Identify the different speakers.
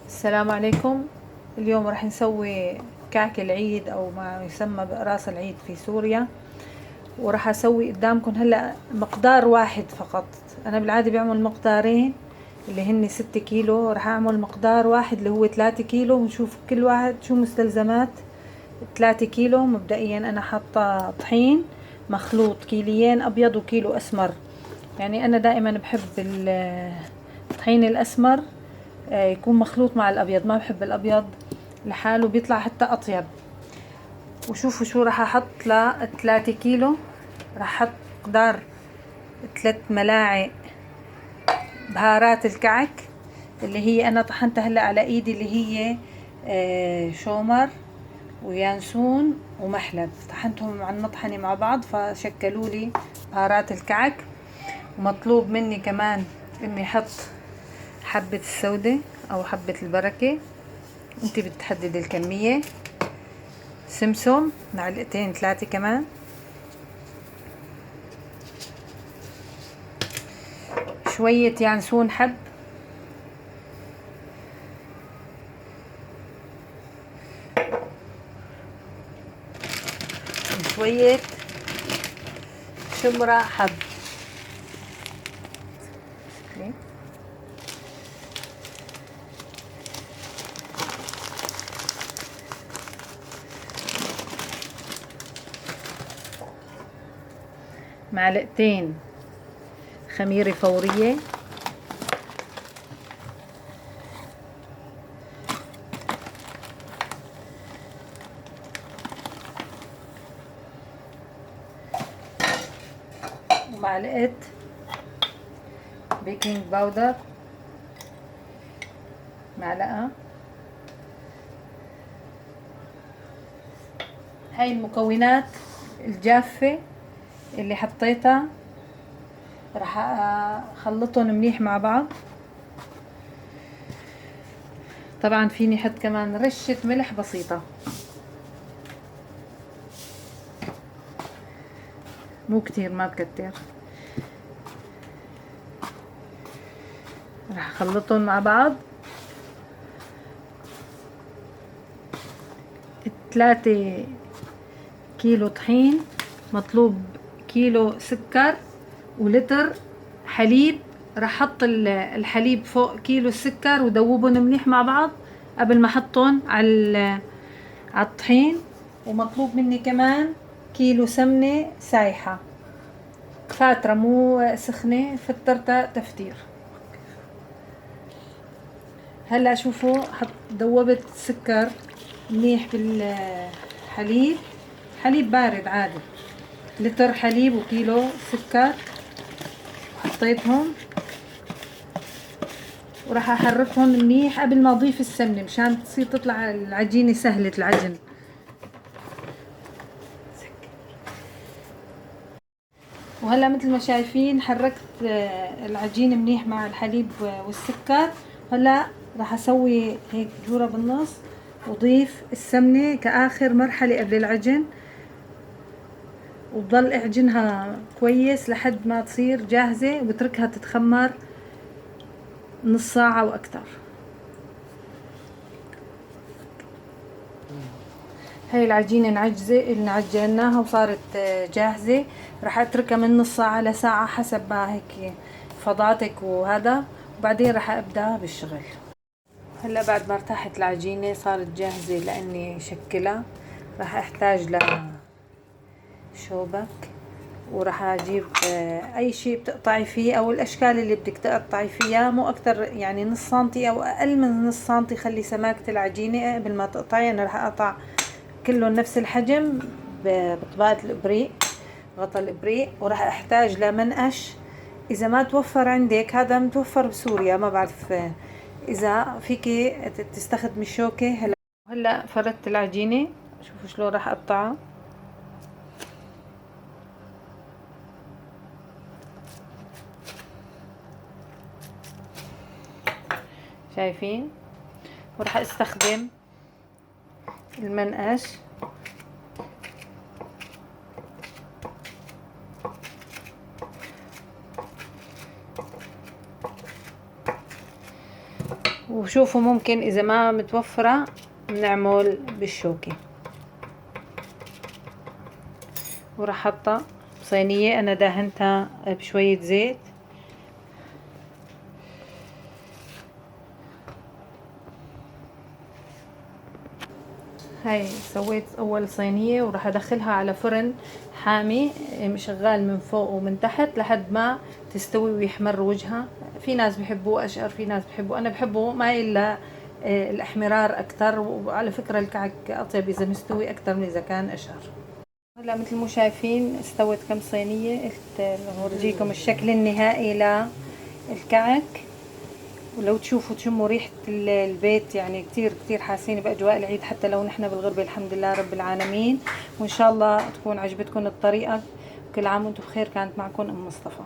Speaker 1: السلام عليكم. اليوم راح نسوي كعك العيد او ما يسمى بقراص العيد في سوريا، وراح اسوي قدامكم هلا مقدار واحد فقط. انا بالعاده بعمل مقدارين اللي هن 6 كيلو، راح اعمل مقدار واحد اللي هو 3 كيلو، ونشوف كل واحد شو مستلزمات. 3 كيلو مبدئيا انا حاطه طحين مخلوط، كيليين ابيض وكيلو اسمر. يعني انا دائما بحب الطحين الاسمر يكون مخلوط مع الابيض، ما بحب الابيض لحاله بيطلع حتى اطيب. وشوفوا شو راح احط ل 3 كيلو. راح احط مقدار 3 ملاعق بهارات الكعك اللي هي انا طحنتها هلا على ايدي، اللي هي شومر ويانسون ومحلب، طحنتهم مع المطحنة مع بعض فشكلوا لي بهارات الكعك. ومطلوب مني كمان اني احط حبة السودة او حبة البركة، انت بتحدد الكمية. سمسم معلقتين 3 كمان، شوية يانسون حب، وشوية شمرة حب. معلقتين خميرة فورية، ومعلقة بيكنج باودر، معلقة. هاي المكونات الجافة اللي حطيتها راح اخلطهم منيح مع بعض. طبعا فيني احط كمان رشة ملح بسيطة، مو كتير، ما بكتر. راح اخلطهم مع بعض. 3 كيلو طحين مطلوب كيلو سكر ولتر حليب. راح احط الحليب فوق كيلو السكر ودوبهم منيح مع بعض قبل ما احطهم على الطحين. ومطلوب مني كمان كيلو سمنة سايحة فاترة مو سخنة، فطرتها تفتير. هلا شوفوا دوبت السكر منيح بالحليب، حليب بارد عادي، لتر حليب وكيلو سكر حطيتهم. وراح احركهم منيح قبل ما اضيف السمنه مشان تصير تطلع العجينه سهله العجن. وهلا مثل ما شايفين حركت العجينه منيح مع الحليب والسكر. هلا راح اسوي هيك جوره بالنص وضيف السمنه كاخر مرحله قبل العجن، وبضل اعجنها كويس لحد ما تصير جاهزه، وبتركها تتخمر نص ساعه واكثر. هاي العجينة نعجناها وصارت جاهزة. راح اتركها من نص ساعة لساعة حسب ما هيك فضاتك وهذا، وبعدين راح ابدأ بالشغل. هلا بعد ما ارتاحت العجينة صارت جاهزة لاني شكلها. راح احتاج لشوبك، وراح اجيب اي شيء بتقطعي فيه او الاشكال اللي بدك تقطعي فيها، مو اكتر يعني نص سنتي او اقل من نص سنتي. خلي سماكة العجينة قبل ما تقطعي. انا راح اقطع كله نفس الحجم بطبقة الابريق، غطا الابريق. وراح احتاج لمنقش، اذا ما توفر عندك هذا متوفر بسوريا ما بعرف، اذا فيكي تستخدمي الشوكة. هلا فردت العجينة، شوفوا شلون راح اقطعها. شايفين؟ وراح استخدم المنقش وشوفوا ممكن اذا ما متوفرة بنعمل بالشوكة. وراح احطها بصينية انا داهنتها بشوية زيت. هاي سويت اول صينية وراح ادخلها على فرن حامي مشغال من فوق ومن تحت لحد ما تستوي ويحمر وجهها. في ناس بحبوه اشقر، في ناس بحبوه، انا بحبه ما الا الاحمرار اكتر. وعلى فكرة الكعك اطيب اذا مستوي اكتر من اذا كان اشقر. هلا مثل ما شايفين استوت كم صينية. قلت اورجيكم الشكل النهائي للكعك. ولو تشوفوا تشموا ريحة البيت يعني كتير كتير حاسين بأجواء العيد حتى لو نحن بالغربة. الحمد لله رب العالمين. وإن شاء الله تكون عجبتكم الطريقة. كل عام وانتم بخير. كانت معكم أم مصطفى.